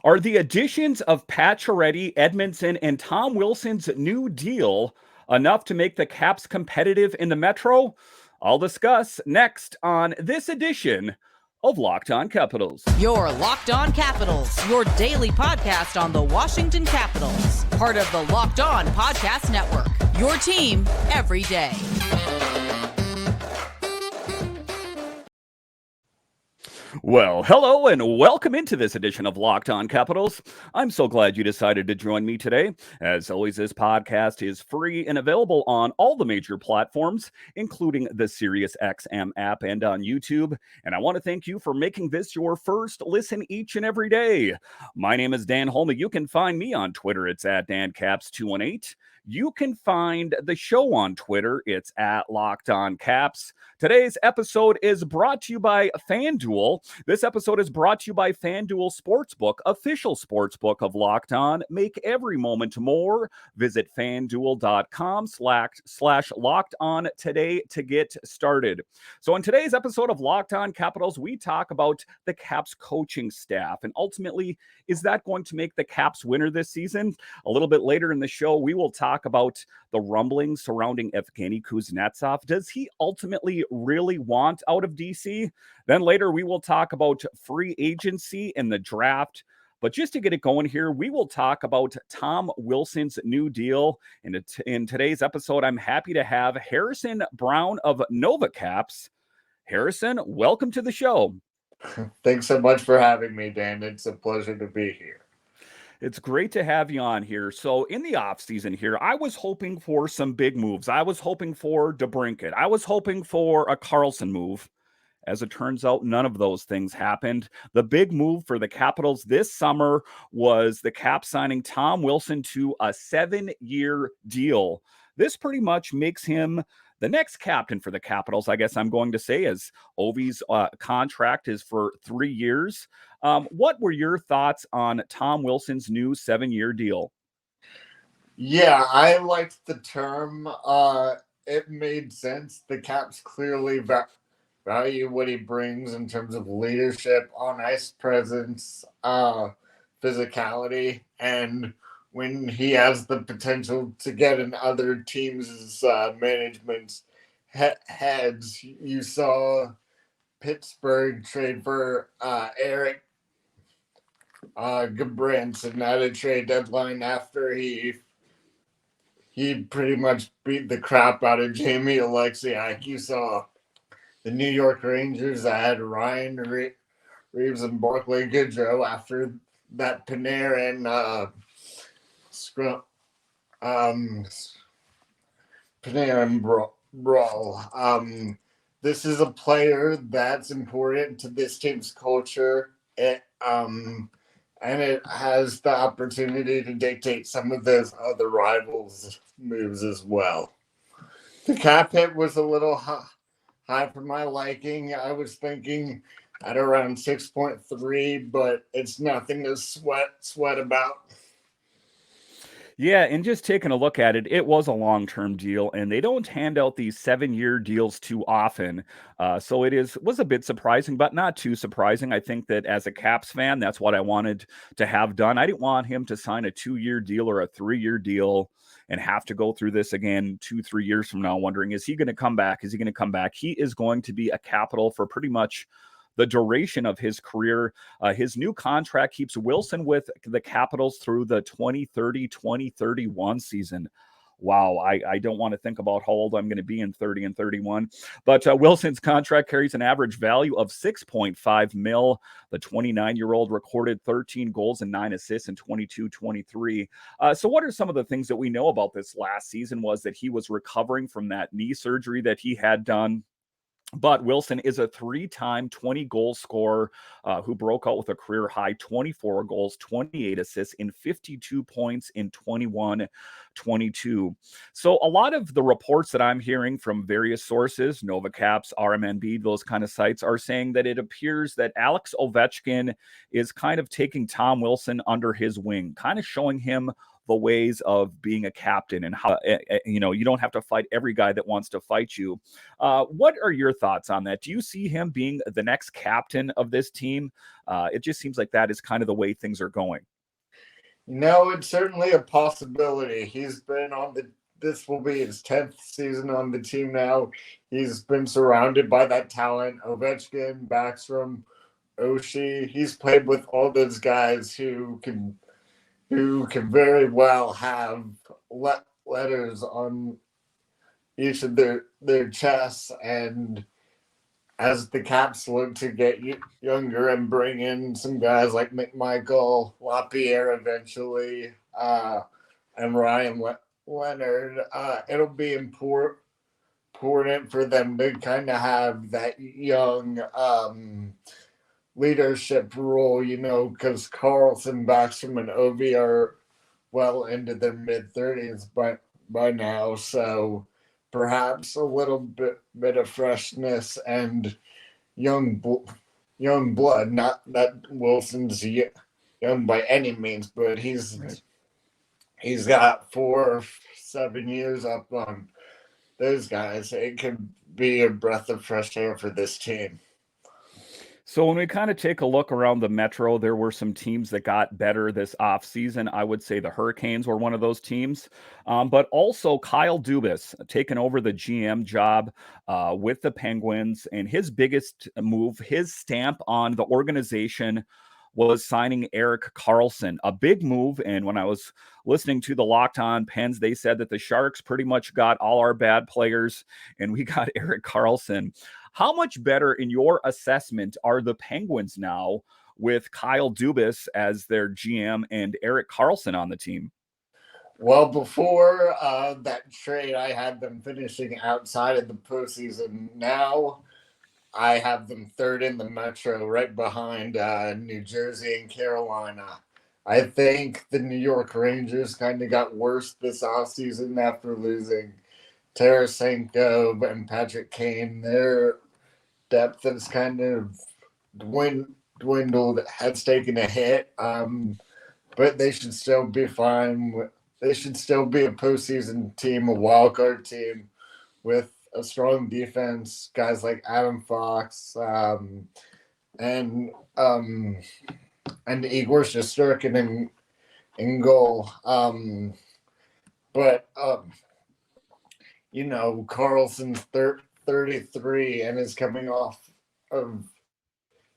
Are the additions of Pacioretty, Edmundson, and Tom Wilson's new deal enough to make the Caps competitive in the Metro? I'll discuss next on this edition of Locked On Capitals. Your Locked On Capitals, your daily podcast on the Washington Capitals. Part of the Locked On Podcast Network, your team every day. Well, hello and welcome into this edition of Locked On Capitals. I'm so glad you decided to join me today. As always, this podcast is free and available on all the major platforms, including the SiriusXM app and on YouTube. And I want to thank you for making this your first listen each and every day. My name is Dan Holme. You can find me on Twitter. It's at DanCaps218. You can find the show on Twitter. It's at Locked On Caps. Today's episode is brought to you by FanDuel. This episode is brought to you by FanDuel Sportsbook, official sportsbook of Locked On. Make every moment more. Visit FanDuel.com/Locked On today to get started. So in today's episode of Locked On Capitals, we talk about the Caps coaching staff. And ultimately, is that going to make the Caps winner this season? A little bit later in the show, we will talk about the rumblings surrounding Evgeny Kuznetsov. Does he ultimately really want out of DC? Then later we will talk about free agency and the draft. But just to get it going here, we will talk about Tom Wilson's new deal. And in today's episode, I'm happy to have Harrison Brown of NovaCaps. Harrison, welcome to the show. Thanks so much for having me, Dan. It's a pleasure to be here. It's great to have you on here. So in the offseason here, I was hoping for some big moves. I was hoping for DeBrincat. I was hoping for a Karlsson move. As it turns out, none of those things happened. The big move for the Capitals this summer was the Caps signing Tom Wilson to a 7-year deal. This pretty much makes him the next captain for the Capitals, I guess I'm going to say, as Ovi's contract is for 3 years. What were your thoughts on Tom Wilson's new 7-year deal? Yeah, I liked the term. It made sense. The Caps clearly value what he brings in terms of leadership, on-ice presence, physicality, and when he has the potential to get in other teams' management's heads. You saw Pittsburgh trade for Erik Karlsson at a trade deadline after he pretty much beat the crap out of Jamie Alexiak. You saw the New York Rangers had Ryan Reeves and Barclay Goodrow after that Panarin Panarin brawl. This is a player that's important to this team's culture. And it has the opportunity to dictate some of those other rivals' moves as well. The cap hit was a little high for my liking. I was thinking at around 6.3, but it's nothing to sweat about. Yeah, and just taking a look at it, it was a long-term deal, and they don't hand out these 7-year deals too often. So it was a bit surprising, but not too surprising. I think that as a Caps fan, that's what I wanted to have done. I didn't want him to sign a 2-year deal or a 3-year deal and have to go through this again 2-3 years from now, wondering, is he going to come back? Is he going to come back? He is going to be a Capital for pretty much the duration of his career. His new contract keeps Wilson with the Capitals through the 2030-2031 season. Wow, I don't want to think about how old I'm going to be in 30 and 31. But Wilson's contract carries an average value of $6.5 million. The 29-year-old recorded 13 goals and 9 assists in 22-23. So what are some of the things that we know about this last season was that he was recovering from that knee surgery that he had done. But Wilson is a 3-time 20-goal scorer who broke out with a career-high 24 goals, 28 assists, in 52 points in 21-22. So a lot of the reports that I'm hearing from various sources, NovaCaps, RMNB, those kind of sites, are saying that it appears that Alex Ovechkin is kind of taking Tom Wilson under his wing, kind of showing him the ways of being a captain and how, you don't have to fight every guy that wants to fight you. What are your thoughts on that? Do you see him being the next captain of this team? It just seems like that is kind of the way things are going. No, it's certainly a possibility. He's been on this will be his 10th season on the team now. He's been surrounded by that talent. Ovechkin, Backstrom, Oshie. He's played with all those guys who can very well have letters on each of their chests. And as the Caps look to get younger and bring in some guys like McMichael, LaPierre eventually, and Ryan Leonard, it'll be important for them to kind of have that young leadership role, because Karlsson, Backstrom, and Ovi are well into their mid-30s by now. So perhaps a little bit of freshness and young blood. Not that Wilson's young by any means, but he's got 4 or 7 years up on those guys. It could be a breath of fresh air for this team. So when we kind of take a look around the Metro, there were some teams that got better this offseason. I would say the Hurricanes were one of those teams. But also Kyle Dubas taking over the GM job with the Penguins. And his biggest move, his stamp on the organization, was signing Erik Karlsson, a big move. And when I was listening to the Locked On Pens, they said that the Sharks pretty much got all our bad players, and we got Erik Karlsson. How much better, in your assessment, are the Penguins now with Kyle Dubas as their GM and Erik Karlsson on the team? Well, before that trade, I had them finishing outside of the postseason. Now I have them third in the Metro, right behind New Jersey and Carolina. I think the New York Rangers kind of got worse this offseason after losing Tarasenko and Patrick Kane. Their depth has kind of dwindled, has taken a hit, but they should still be fine. They should still be a postseason team, a wildcard team with a strong defense, guys like Adam Fox and Igor Shesterkin in goal. But Karlsson's 33 and is coming off of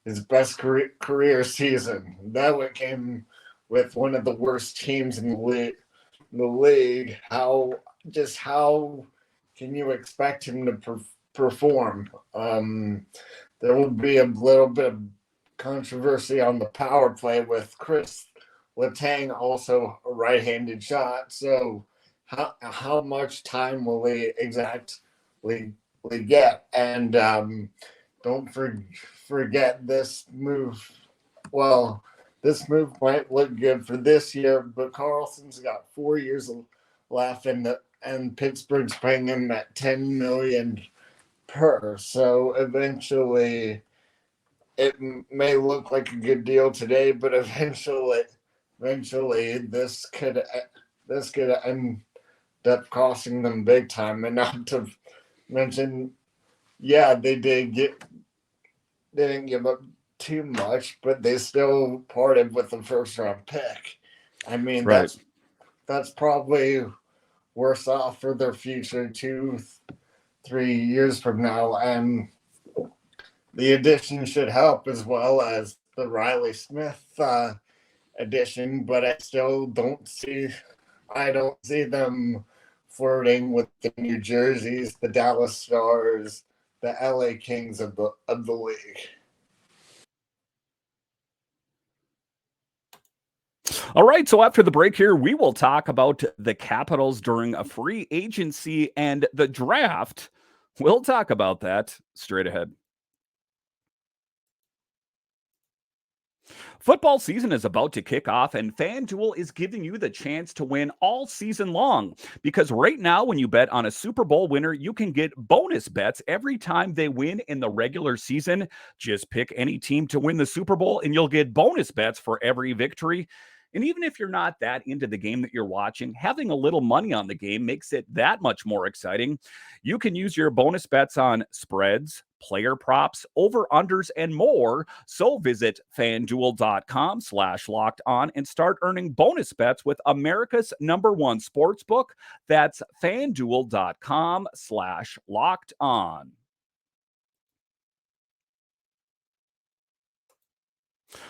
his best career season. That came with one of the worst teams in the league. How can you expect him to perform? There will be a little bit of controversy on the power play with Chris Letang, also a right-handed shot. So how much time will he exactly get? And don't forget this move. Well, this move might look good for this year, but Karlsson's got 4 years left, and Pittsburgh's paying him at $10 million per. So eventually, it may look like a good deal today, but eventually this could end up costing them big time. And not to mention, they didn't give up too much, but they still parted with the first round pick. I mean, right. That's probably worse off for their future 2-3 years from now, and the addition should help, as well as the Riley Smith addition. But I still don't see them flirting with the New Jerseys, the Dallas Stars, the LA Kings of the league. All right, so after the break here, we will talk about the Capitals during a free agency and the draft. We'll talk about that straight ahead. Football season is about to kick off, and FanDuel is giving you the chance to win all season long. Because right now, when you bet on a Super Bowl winner, you can get bonus bets every time they win in the regular season. Just pick any team to win the Super Bowl, and you'll get bonus bets for every victory. And even if you're not that into the game that you're watching, having a little money on the game makes it that much more exciting. You can use your bonus bets on spreads, player props, over-unders, and more. So visit fanduel.com/locked on and start earning bonus bets with America's #1 sportsbook. That's fanduel.com/locked on.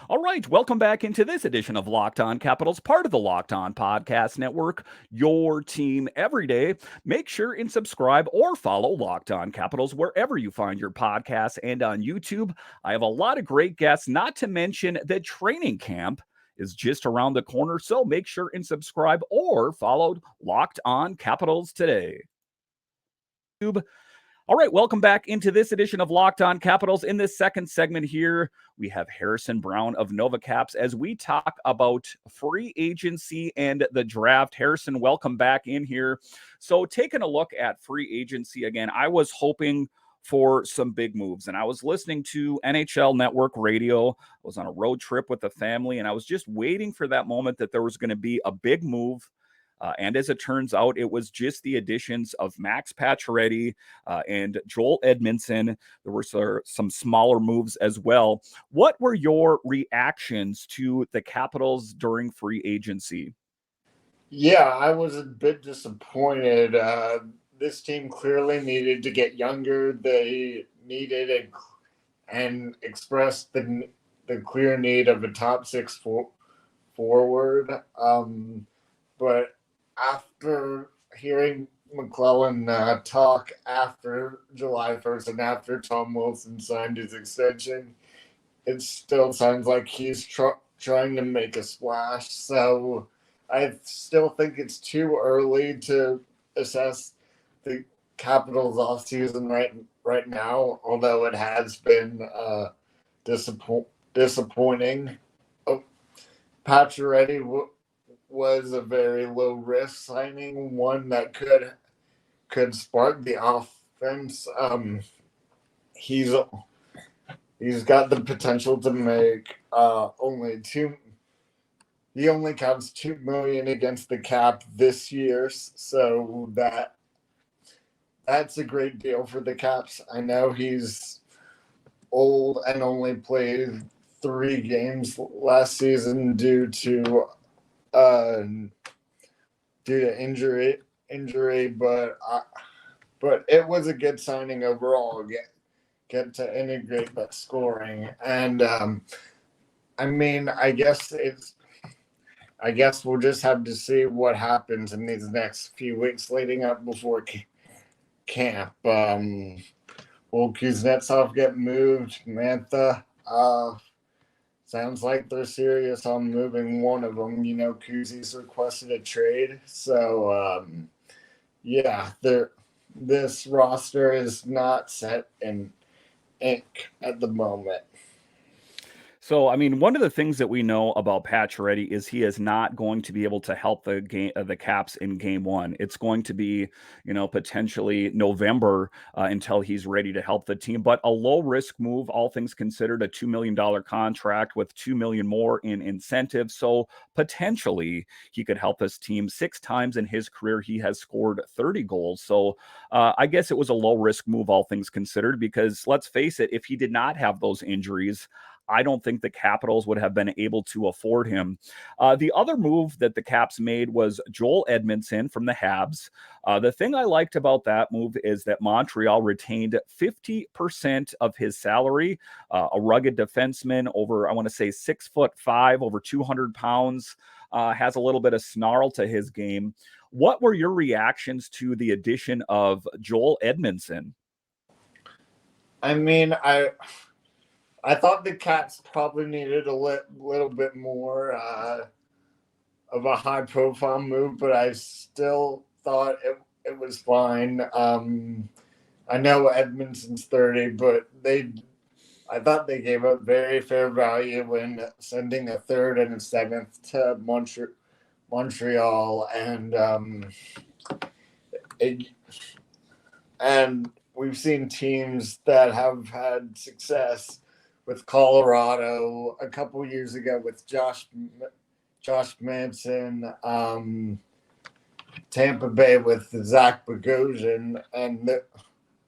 All right, welcome back into this edition of Locked On Capitals, part of the Locked On Podcast Network, your team every day. Make sure and subscribe or follow Locked On Capitals wherever you find your podcasts and on YouTube. I have a lot of great guests, not to mention that training camp is just around the corner, so make sure and subscribe or follow Locked On Capitals today. All right, welcome back into this edition of Locked On Capitals. In this second segment here, we have Harrison Brown of NovaCaps as we talk about free agency and the draft. Harrison, welcome back in here. So taking a look at free agency again, I was hoping for some big moves, and I was listening to NHL Network Radio. I was on a road trip with the family, and I was just waiting for that moment that there was going to be a big move. And as it turns out, it was just the additions of Max Pacioretty and Joel Edmundson. There were some smaller moves as well. What were your reactions to the Capitals during free agency? Yeah, I was a bit disappointed. This team clearly needed to get younger. They needed and expressed the clear need of a top six forward. But after hearing McClellan talk after July 1st and after Tom Wilson signed his extension, it still sounds like he's trying to make a splash. So I still think it's too early to assess the Capitals offseason right now, although it has been disappointing. Oh, Pacioretty was a very low risk signing, one that could spark the offense. He's got the potential to make he only counts $2 million against the cap this year, so that's a great deal for the Caps. I know he's old and only played 3 games last season due to injury, but it was a good signing overall. Get to integrate that scoring, and I mean, I guess we'll just have to see what happens in these next few weeks leading up before camp. Will Kuznetsov get moved? Mantha? Sounds like they're serious on moving one of them. You know, Kuzi's requested a trade. So, yeah, this roster is not set in ink at the moment. So, I mean, one of the things that we know about Pacioretty is he is not going to be able to help the Caps in Game 1. It's going to be, potentially November until he's ready to help the team. But a low risk move, all things considered, a $2 million contract with $2 million more in incentives. So potentially he could help this team. 6 times in his career, he has scored 30 goals. So I guess it was a low risk move, all things considered, because let's face it, if he did not have those injuries, I don't think the Capitals would have been able to afford him. The other move that the Caps made was Joel Edmundson from the Habs. The thing I liked about that move is that Montreal retained 50% of his salary. A rugged defenseman over, I want to say 6'5", over 200 pounds, has a little bit of snarl to his game. What were your reactions to the addition of Joel Edmundson? I mean, I thought the Cats probably needed a little bit more of a high-profile move, but I still thought it was fine. I know Edmondson's 30, but I thought they gave up very fair value when sending a third and a seventh to Montreal, and we've seen teams that have had success with Colorado a couple years ago with Josh Josh Manson, Tampa Bay with Zach Bogosian, and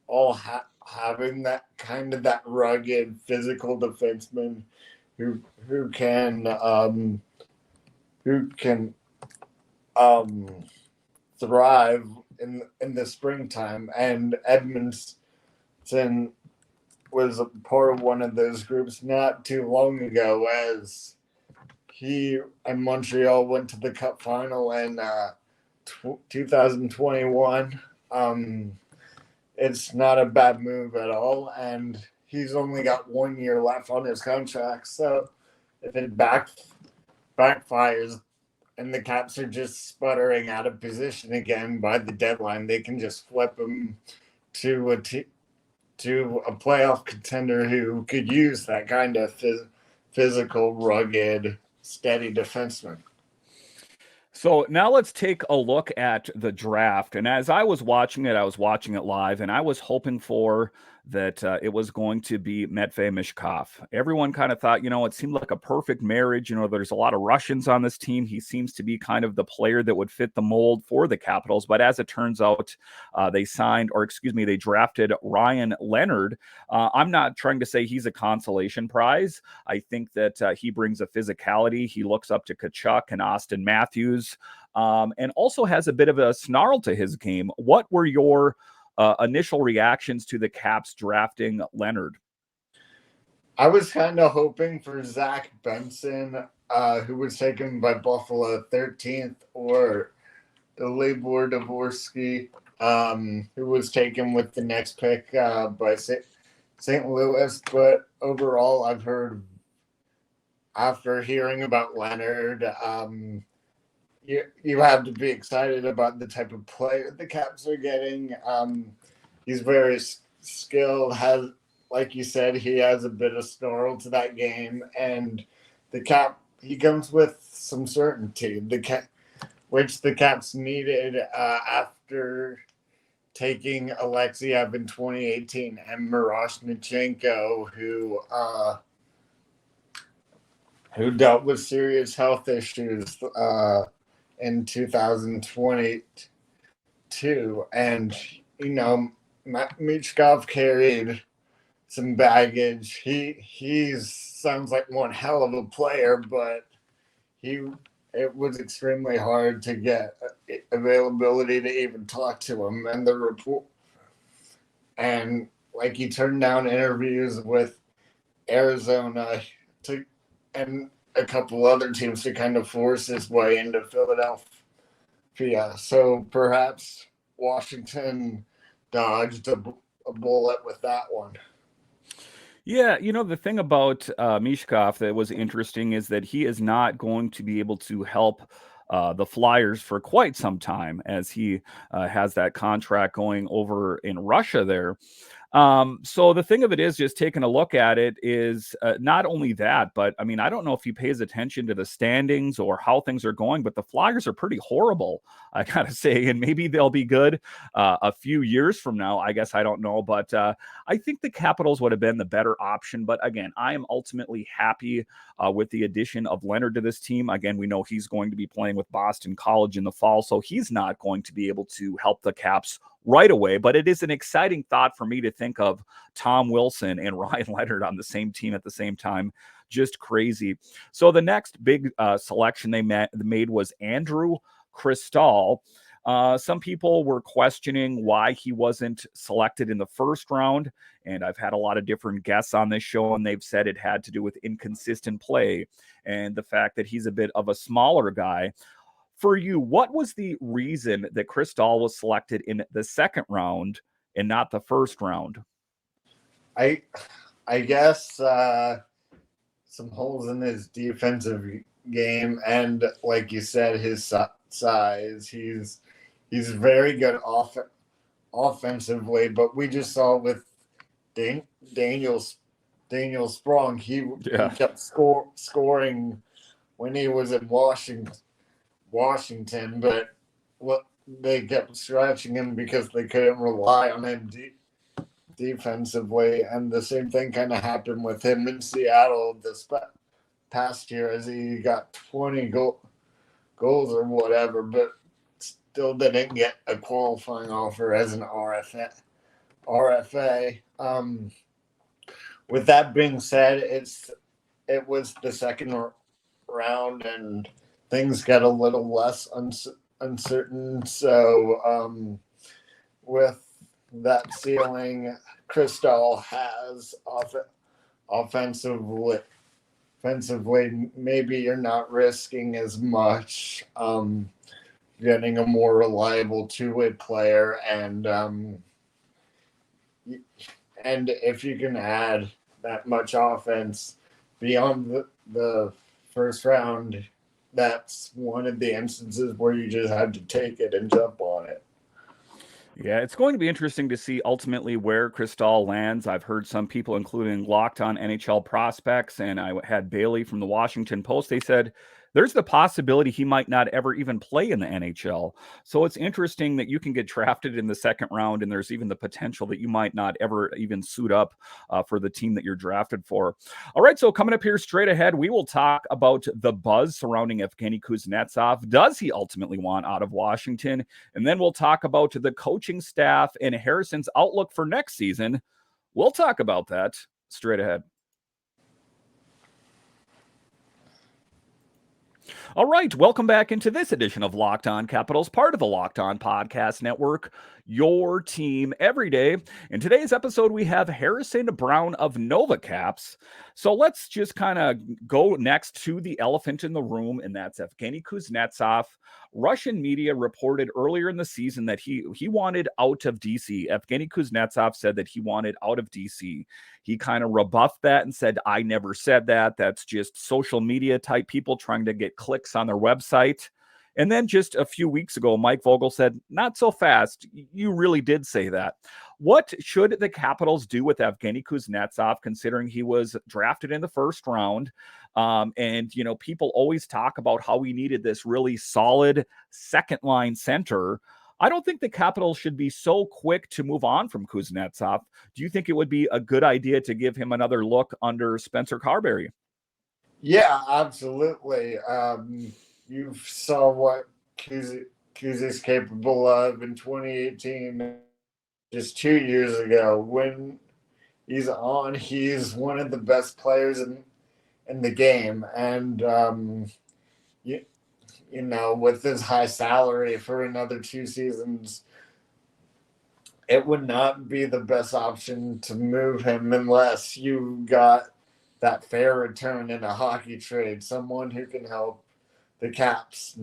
all having that kind of that rugged physical defenseman who can thrive in the springtime. And Edmundson was a part of one of those groups not too long ago, as he and Montreal went to the Cup final in 2021. It's not a bad move at all, and he's only got 1 year left on his contract. So if it backfires and the Caps are just sputtering out of position again by the deadline, they can just flip him to a playoff contender who could use that kind of physical, rugged, steady defenseman. So now let's take a look at the draft. And as I was watching it, I was watching it live, and I was hoping for that it was going to be Matvei Mishkov. Everyone kind of thought, it seemed like a perfect marriage. There's a lot of Russians on this team. He seems to be kind of the player that would fit the mold for the Capitals. But as it turns out, they drafted Ryan Leonard. I'm not trying to say he's a consolation prize. I think that he brings a physicality. He looks up to Tkachuk and Austin Matthews, and also has a bit of a snarl to his game. What were your initial reactions to the Caps drafting Leonard? I was kind of hoping for Zach Benson, who was taken by Buffalo 13th, or Libor Dvorsky, who was taken with the next pick by St. Louis. But overall, I've heard, after hearing about Leonard, you have to be excited about the type of player the Caps are getting. He's very skilled, like you said, he has a bit of snarl to that game, and he comes with some certainty, which the Caps needed after taking Alexeyev in 2018 and Miroshnichenko, who dealt with serious health issues in 2022. And, Michkov carried some baggage. He sounds like one hell of a player, but it was extremely hard to get availability to even talk to him. And the report, and like, he turned down interviews with Arizona and a couple other teams to kind of force his way into Philadelphia. So perhaps Washington dodged a bullet with that one. Yeah, the thing about Mishkov that was interesting is that he is not going to be able to help the Flyers for quite some time, as he has that contract going over in Russia there. So the thing of it is, just taking a look at it, is not only that, but I don't know if he pays attention to the standings or how things are going, but the Flyers are pretty horrible, I gotta say, and maybe they'll be good a few years from now. I guess I don't know, but I think the Capitals would have been the better option. But again, I am ultimately happy with the addition of Leonard to this team. Again, we know he's going to be playing with Boston College in the fall, so he's not going to be able to help the Caps right away, but it is an exciting thought for me to think of Tom Wilson and Ryan Leonard on the same team at the same time. Just crazy. So the next big selection they made was Andrew Cristall. Some people were questioning why he wasn't selected in the first round, and I've had a lot of different guests on this show, and they've said it had to do with inconsistent play and the fact that he's a bit of a smaller guy. For you, what was the reason that Cristall was selected in the second round and not the first round? I guess some holes in his defensive game, and like you said, his size. He's very good offensively, but we just saw with Daniel Sprong, he kept scoring when he was in Washington, but they kept stretching him because they couldn't rely on him defensively. And the same thing kind of happened with him in Seattle, past year as he got 20 goals or whatever, but still didn't get a qualifying offer as an RFA. With that being said, it was the second round and things got a little less uncertain. So with that ceiling, Cristall has offensively, maybe you're not risking as much. Getting a more reliable two-way player, and if you can add that much offense beyond the first round, that's one of the instances where you just have to take it and jump on it. Yeah, it's going to be interesting to see ultimately where Cristall lands. I've heard some people, including Locked On NHL Prospects, and I had Bailey from the Washington Post. They said there's the possibility he might not ever even play in the NHL. So it's interesting that you can get drafted in the second round, and there's even the potential that you might not ever even suit up for the team that you're drafted for. All right, so coming up here straight ahead, we will talk about the buzz surrounding Evgeny Kuznetsov. Does he ultimately want out of Washington? And then we'll talk about the coaching staff and Harrison's outlook for next season. We'll talk about that straight ahead. All right, welcome back into this edition of Locked On Capitals, part of the Locked On Podcast Network, your team every day. In today's episode, we have Harrison Brown of NovaCaps. So let's just kind of go next to the elephant in the room, and that's Evgeny Kuznetsov. Russian media reported earlier in the season that he wanted out of DC. Evgeny Kuznetsov said that he wanted out of DC. He kind of rebuffed that and said, I never said that. That's just social media type people trying to get clicks on their website. And then just a few weeks ago, Mike Vogel said, not so fast. You really did say that. What should the Capitals do with Evgeny Kuznetsov, considering he was drafted in the first round? And, you know, people always talk about how we needed this really solid second line center. I don't think the Capitals should be so quick to move on from Kuznetsov. Do you think it would be a good idea to give him another look under Spencer Carbery? Yeah, absolutely. You saw what Kuzi's capable of in 2018, just 2 years ago. When he's on, he's one of the best players in the game. And, you know, with his high salary for another 2 seasons, it would not be the best option to move him unless you got that fair return in a hockey trade, someone who can help the Caps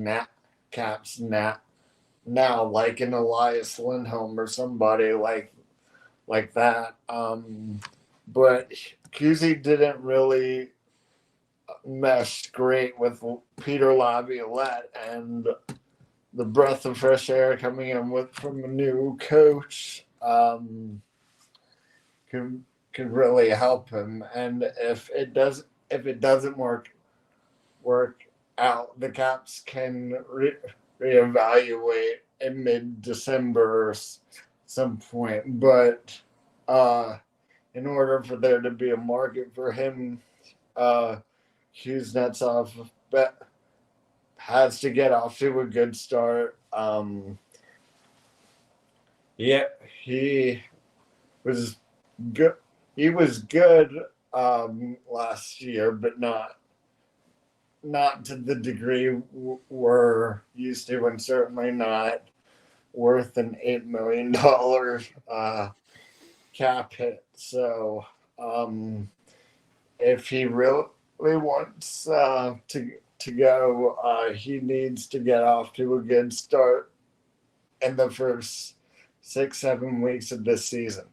now, like an Elias Lindholm or somebody like that. But Kuzi didn't really mesh great with Peter Laviolette, and the breath of fresh air coming in from a new coach could really help him. And if it doesn't work out, the Caps can reevaluate in mid-December or some point. But in order for there to be a market for him, Kuznetsov has to get off to a good start. Yeah, he was good. He was good last year, but not to the degree we're used to, and certainly not worth an $8 million cap hit. So if he really wants to go, he needs to get off to a good start in the first 6-7 weeks of this season.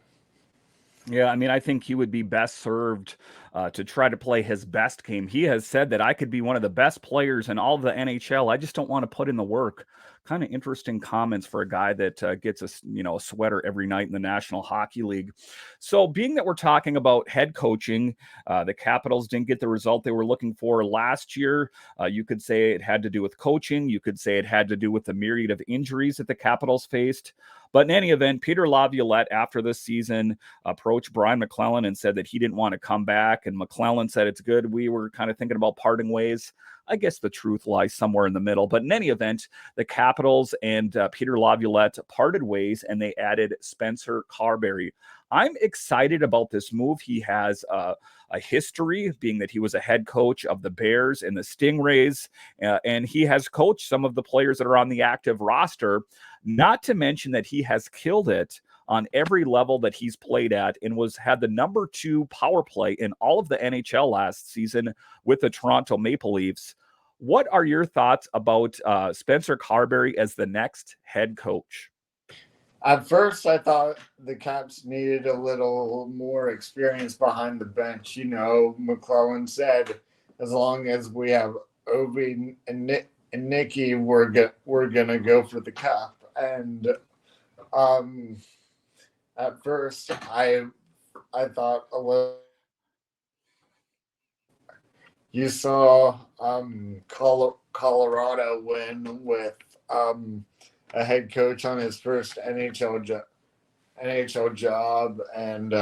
Yeah, I mean, I think he would be best served to try to play his best game. He has said that I could be one of the best players in all of the NHL. I just don't want to put in the work. kind of interesting comments for a guy that gets a sweater every night in the National Hockey League. So, being that we're talking about head coaching, the Capitals didn't get the result they were looking for last year. You could say it had to do with coaching. You could say it had to do with the myriad of injuries that the Capitals faced. But in any event, Peter Laviolette, after this season, approached Brian McClellan and said that he didn't want to come back. And McClellan said, it's good. We were kind of thinking about parting ways. I guess the truth lies somewhere in the middle. But in any event, the Capitals and Peter Laviolette parted ways, and they added Spencer Carbery. I'm excited about this move. He has a history, being that he was a head coach of the Bears and the Stingrays, and he has coached some of the players that are on the active roster, not to mention that he has killed it on every level that he's played at and had the number 2 power play in all of the NHL last season with the Toronto Maple Leafs. What are your thoughts about Spencer Carbery as the next head coach? At first, I thought the Caps needed a little more experience behind the bench. McClellan said, as long as we have Ovi and Nicky, we're gonna go for the Cup. And at first, I thought a little. You saw Colorado win with a head coach on his first NHL job, and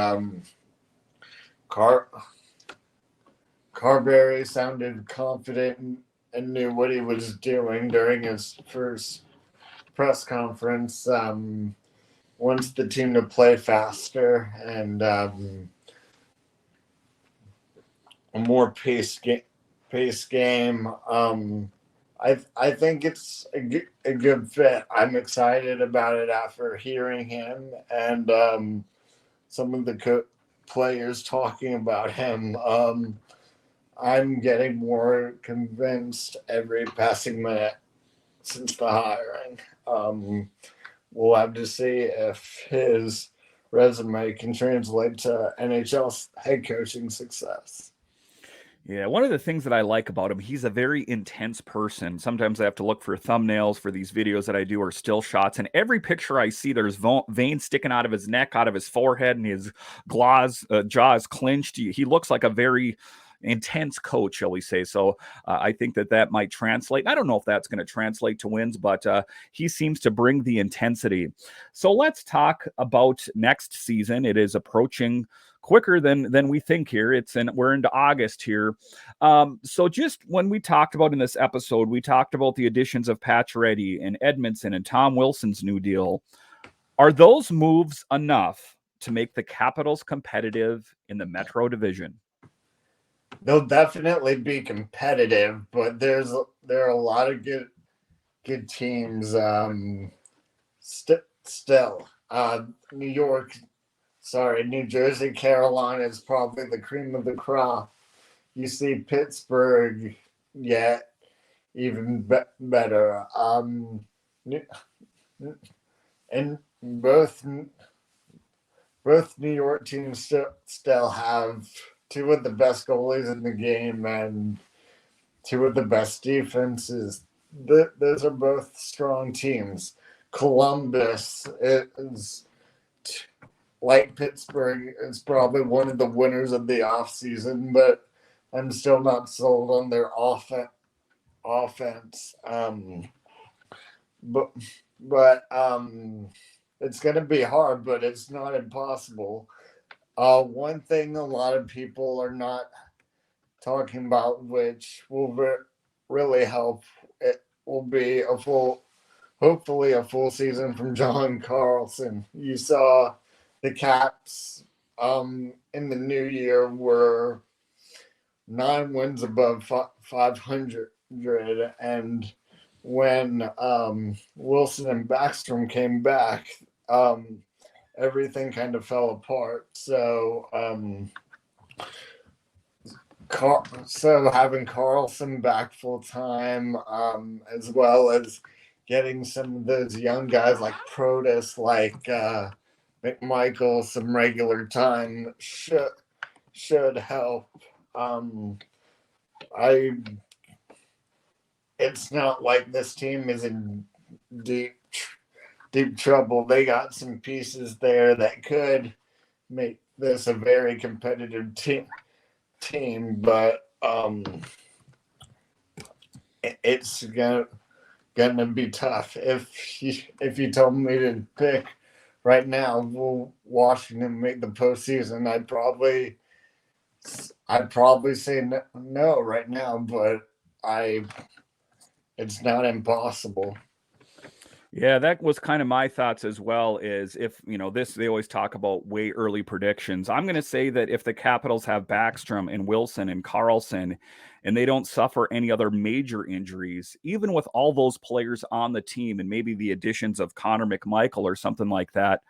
Carbery sounded confident and knew what he was doing during his first press conference. Wants the team to play faster and a more pace game. I think it's a good fit. I'm excited about it after hearing him and some of the players talking about him. I'm getting more convinced every passing minute since the hiring. We'll have to see if his resume can translate to NHL head coaching success. Yeah, one of the things that I like about him, he's a very intense person. Sometimes I have to look for thumbnails for these videos that I do or still shots. And every picture I see, there's veins sticking out of his neck, out of his forehead, and his jaw is clenched. He looks like a very intense coach, shall we say. So I think that might translate. I don't know if that's going to translate to wins, but he seems to bring the intensity. So let's talk about next season. It is approaching quicker than we think here. We're into August here. So just when we talked about in this episode, we talked about the additions of Pacioretty and Edmundson and Tom Wilson's new deal. Are those moves enough to make the Capitals competitive in the Metro Division? They'll definitely be competitive, but there are a lot of good teams still. New Jersey, Carolina is probably the cream of the crop. You see Pittsburgh yet even better. And both New York teams still have two of the best goalies in the game and two of the best defenses. Those are both strong teams. Columbus is, like Pittsburgh, is probably one of the winners of the offseason, but I'm still not sold on their offense. But it's going to be hard, but it's not impossible. One thing a lot of people are not talking about, which will really help, it will be hopefully a full season from John Carlson. You saw the Caps in the new year were 9 wins above 500, and when Wilson and Backstrom came back, everything kind of fell apart. So having Karlsson back full time, as well as getting some of those young guys like Protas, like McMichael, some regular time should help. It's not like this team is in deep trouble. They got some pieces there that could make this a very competitive team, but it's gonna be tough. If you told me to pick right now, will Washington make the postseason? I'd probably say no right now, but it's not impossible. Yeah, that was kind of my thoughts as well. Is if, they always talk about way early predictions. I'm going to say that if the Capitals have Backstrom and Wilson and Karlsson and they don't suffer any other major injuries, even with all those players on the team and maybe the additions of Connor McMichael or something like that,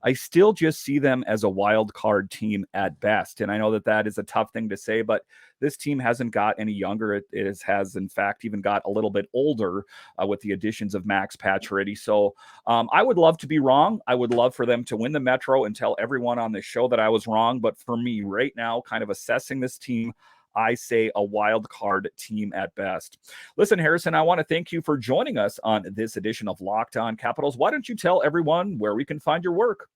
I still just see them as a wild card team at best. And I know that that is a tough thing to say, but this team hasn't got any younger. It has, in fact, even got a little bit older with the additions of Max Pacioretty. So I would love to be wrong. I would love for them to win the Metro and tell everyone on this show that I was wrong. But for me right now, kind of assessing this team, I say a wild card team at best. Listen, Harrison, I want to thank you for joining us on this edition of Locked On Capitals. Why don't you tell everyone where we can find your work?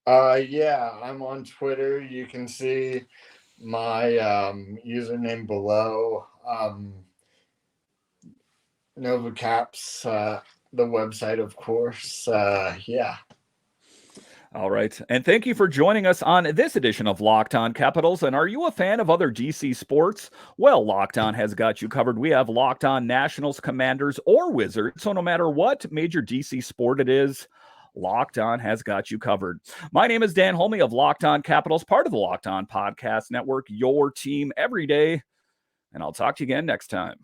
Yeah, I'm on Twitter. You can see my username below. NovaCaps, the website, of course. Yeah. All right. And thank you for joining us on this edition of Locked On Capitals. And are you a fan of other DC sports? Well, Locked On has got you covered. We have Locked On Nationals, Commanders, or Wizards. So no matter what major DC sport it is, Locked On has got you covered. My name is Dan Holme of Locked On Capitals, part of the Locked On Podcast Network, your team every day. And I'll talk to you again next time.